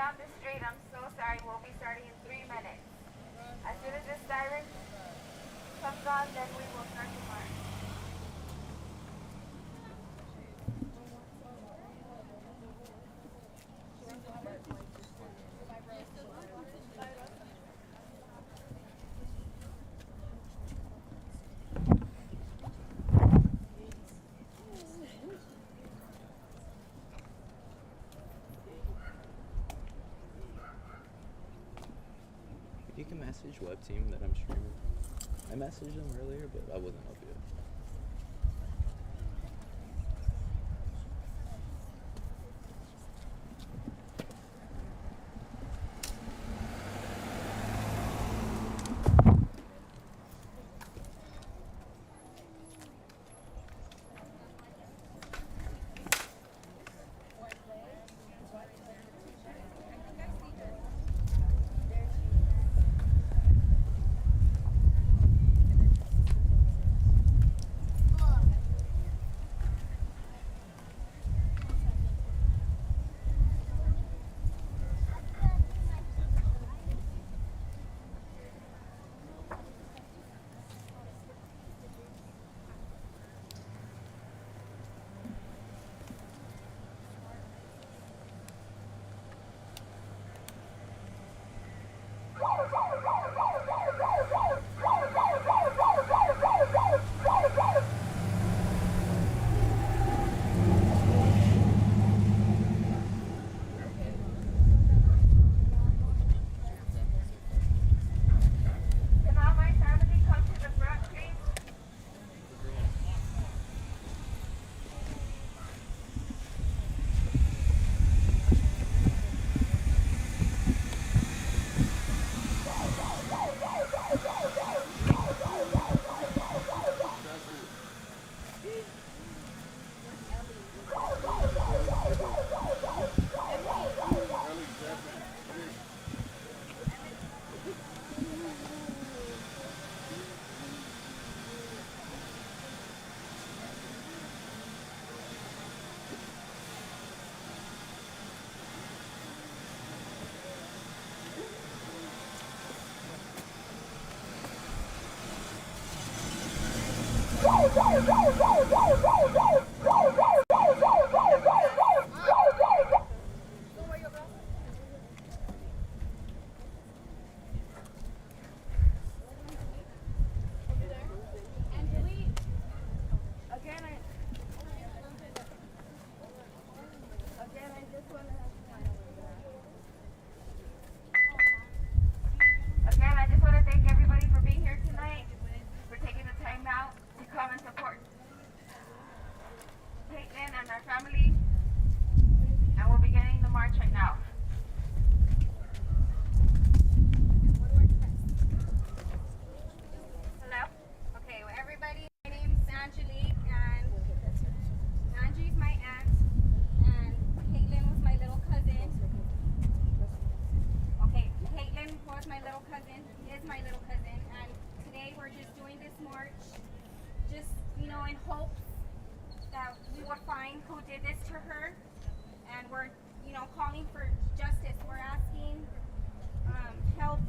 down the street. I'm so sorry. We'll be starting in 3 minutes. As soon as this siren comes on, then we will start to march. You can message web team that I'm streaming. I messaged them earlier, but I wasn't up yet. Can all my family come to the front, please? Again, I just want to thank everybody for being here tonight, for taking the time out to come and support Kaitlin and our family. And we'll be getting the march right now. Hello? Okay, well, everybody, my name's Angelique, and Angie's my aunt, and Kaitlin was my little cousin. Okay, Kaitlin was my little cousin, is my little cousin, and today we're just doing this march, just, in hopes that we would find who did this to her, and we're, calling for justice. We're asking help,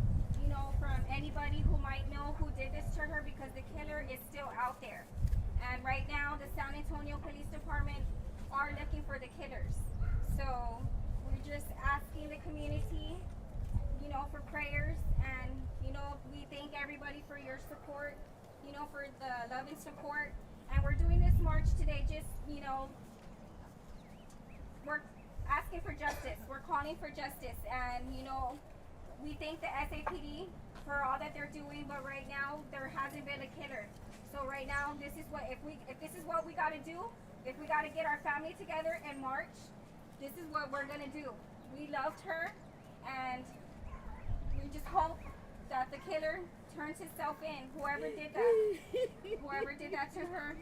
from anybody who might know who did this to her, because the killer is still out there. And right now, the San Antonio Police Department are looking for the killers. So we're just asking the community, for prayers, and, we thank everybody for your support, for the love and support. And we're doing this march today just, we're asking for justice. We're calling for justice. And, we thank the SAPD for all that they're doing, but right now there hasn't been a killer. So right now, this is what, if this is what we got to do, if we got to get our family together and march, this is what we're going to do. We loved her, and we just hope that the killer turns himself in, whoever did that to her.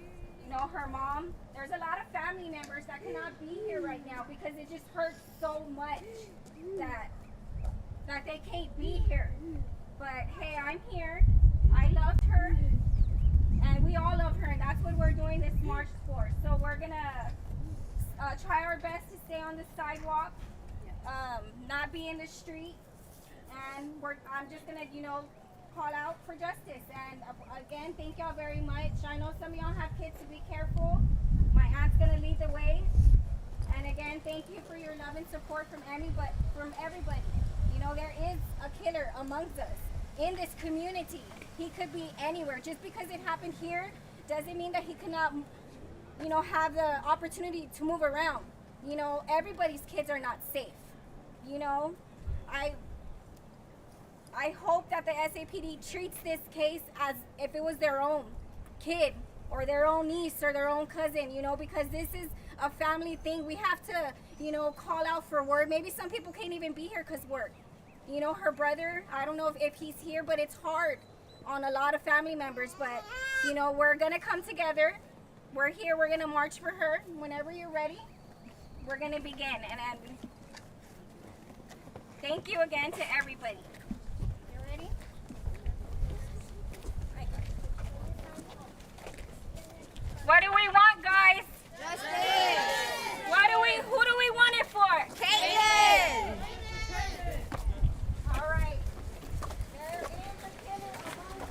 Her mom. There's a lot of family members that cannot be here right now because it just hurts so much that they can't be here. But hey, I'm here. I loved her, and we all love her, and that's what we're doing this march for. So we're gonna try our best to stay on the sidewalk. not be in the street. And I'm just gonna, call out for justice. And again, thank y'all very much. I know some of y'all have kids, to be careful. My aunt's gonna lead the way. And again, thank you for your love and support from everybody. There is a killer amongst us in this community. He could be anywhere. Just because it happened here doesn't mean that he cannot, have the opportunity to move around. Everybody's kids are not safe. I hope that the SAPD treats this case as if it was their own kid or their own niece or their own cousin, because this is a family thing. We have to, call out for word. Maybe some people can't even be here because work. Her brother, I don't know if he's here, but it's hard on a lot of family members. But, we're going to come together. We're here. We're going to march for her. Whenever you're ready, we're going to begin. And thank you again to everybody. You ready? What do we want, guys? Justice. Who do we want it for? Kaitlin. All right. There is a killer among us.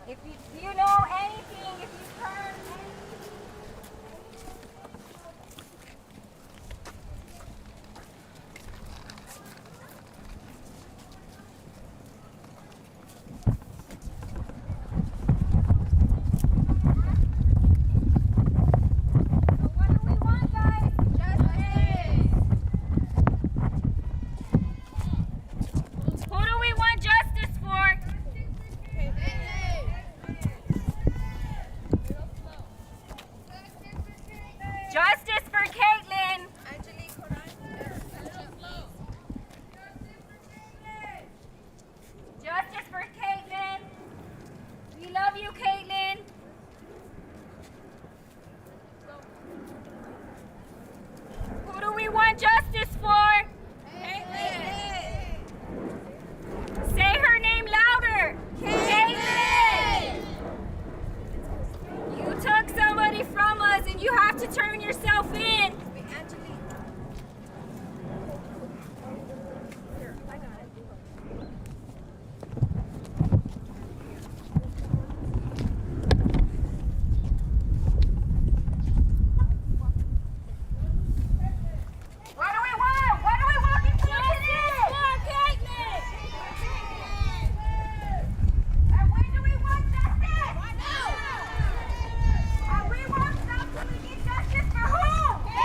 If you know anything, if you've heard anything. So what do we want, guys? Justice. Who do we want justice for? Justice for Kaitlin. Justice for Kaitlin. We love you, Kaitlin. Who do we want justice for? Say her name louder. Kaitlin. You took somebody from us and you have to turn yourself in. What do we want? What are we walking through today? For Kaitlin. And when do we want justice? And we won't stop till we get justice for who?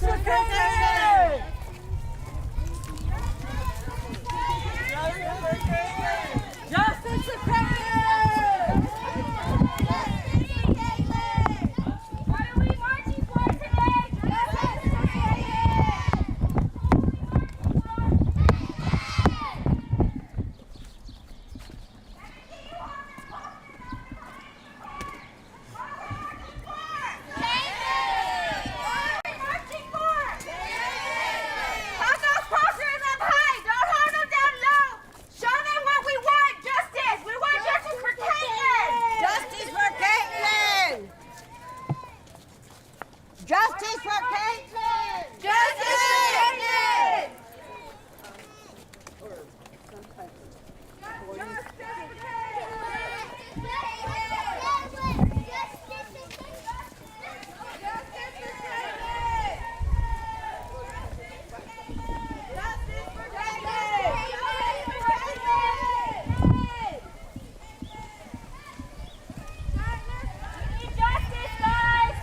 for Kaitlin! Justice for Kaitlin! What are we marching for today? Justice for Justice for Kaitlin! Justice, guys!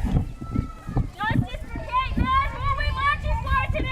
Justice for Kaitlin! Who are we marching for today?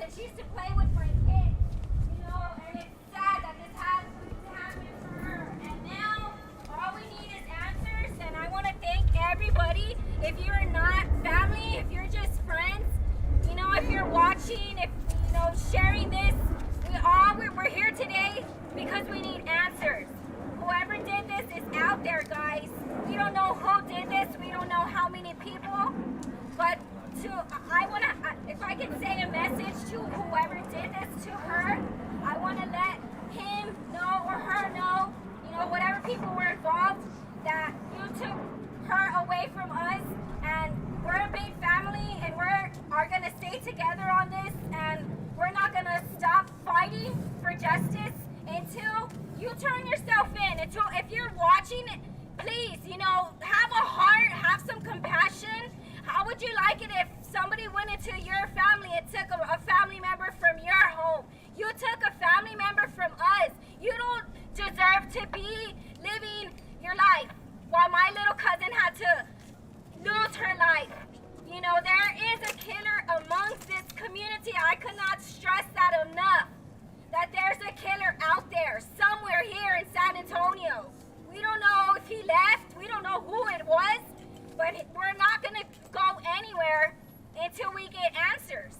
that she used to play with for kids. You know, and it's sad that this has to happen for her. And now, all we need is answers. And I want to thank everybody. If you're not family, if you're just friends, you know, if you're watching, if, you know, sharing this, we're here today because we need answers. Whoever did this is out there, guys. We don't know who did this. We don't know how many people. But if I can say a message to whoever did this to her, I want to let him know or her know, you know, whatever people were involved, that you took her away from us, and we're a big family, and are going to stay together on this, and we're not going to stop fighting for justice until you turn yourself in. Until, if you're watching it, please, you know, have a heart, have some compassion. How would you like it if somebody went into your family and took a family member from your home? You took a family member from us. You don't deserve to be living your life while my little cousin had to lose her life. You know, there is a killer amongst this community. I could not stress that enough. That there's a killer out there somewhere here in San Antonio. We don't know if he left. We don't know who it was. But we're not going to go anywhere until we get answers.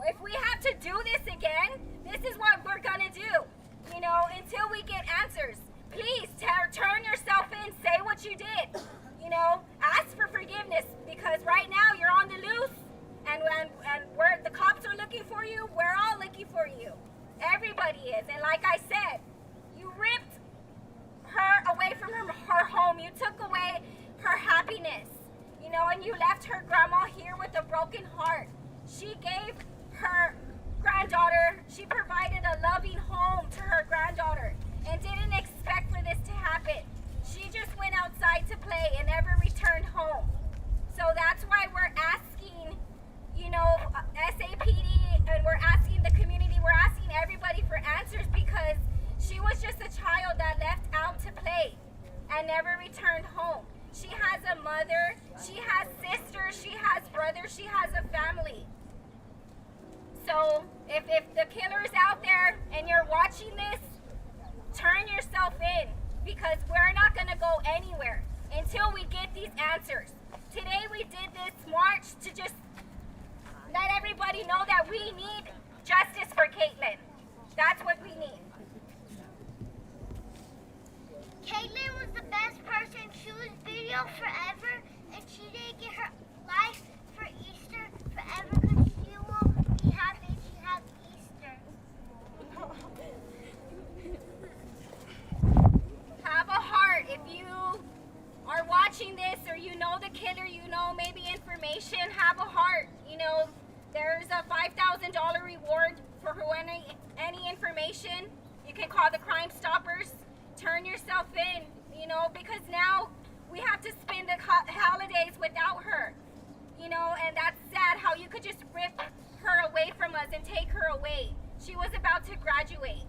If we have to do this again, this is what we're going to do. You know, until we get answers. Please turn yourself in. Say what you did. You know, ask for forgiveness, because right now you're on the loose, and where the cops are looking for you, we're all looking for you. Everybody is. And like I said, you ripped her away from her home. You took away her happiness, you know, and you left her grandma here with a broken heart. She gave her granddaughter, she provided a loving home to her granddaughter and didn't expect for this to happen. She just went outside to play and never returned home. So that's why we're asking, you know, SAPD, and we're asking the community, we're asking everybody for answers, because she was just a child that left out to play and never returned home. She has a mother, she has sisters, she has brothers, she has a family. So if the killer is out there and you're watching this, turn yourself in, because we're not going to go anywhere until we get these answers. Today we did this march to just let everybody know that we need justice for Kaitlin. That's what we need. Kaitlin was the best person. She was video forever, and she didn't get her life for Easter forever, because she won't be happy she has Easter. Have a heart. If you are watching this, or you know the killer, you know maybe information, have a heart. You know, there's a $5,000 reward for any information. You can call the Crime Stoppers. Turn yourself in, you know, because now we have to spend the holidays without her. You know, and that's sad how you could just rip her away from us and take her away. She was about to graduate,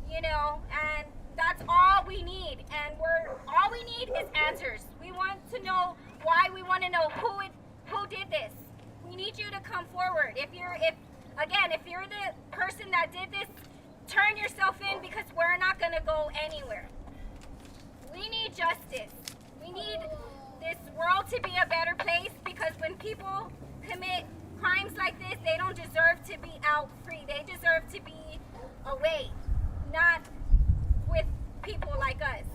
you know, and that's all we need. And all we need is answers. We want to know why. We want to know who did this. We need you to come forward. If you're the person that did this, turn yourself in, because we're not going to go anywhere. We need justice. We need this world to be a better place, because when people commit crimes like this, they don't deserve to be out free. They deserve to be away, not with people like us.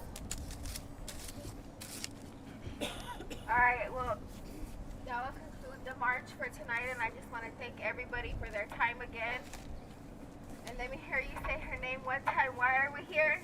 All right, well, that will conclude the march for tonight, and I just want to thank everybody for their time again. And let me hear you say her name one time. Why are we here?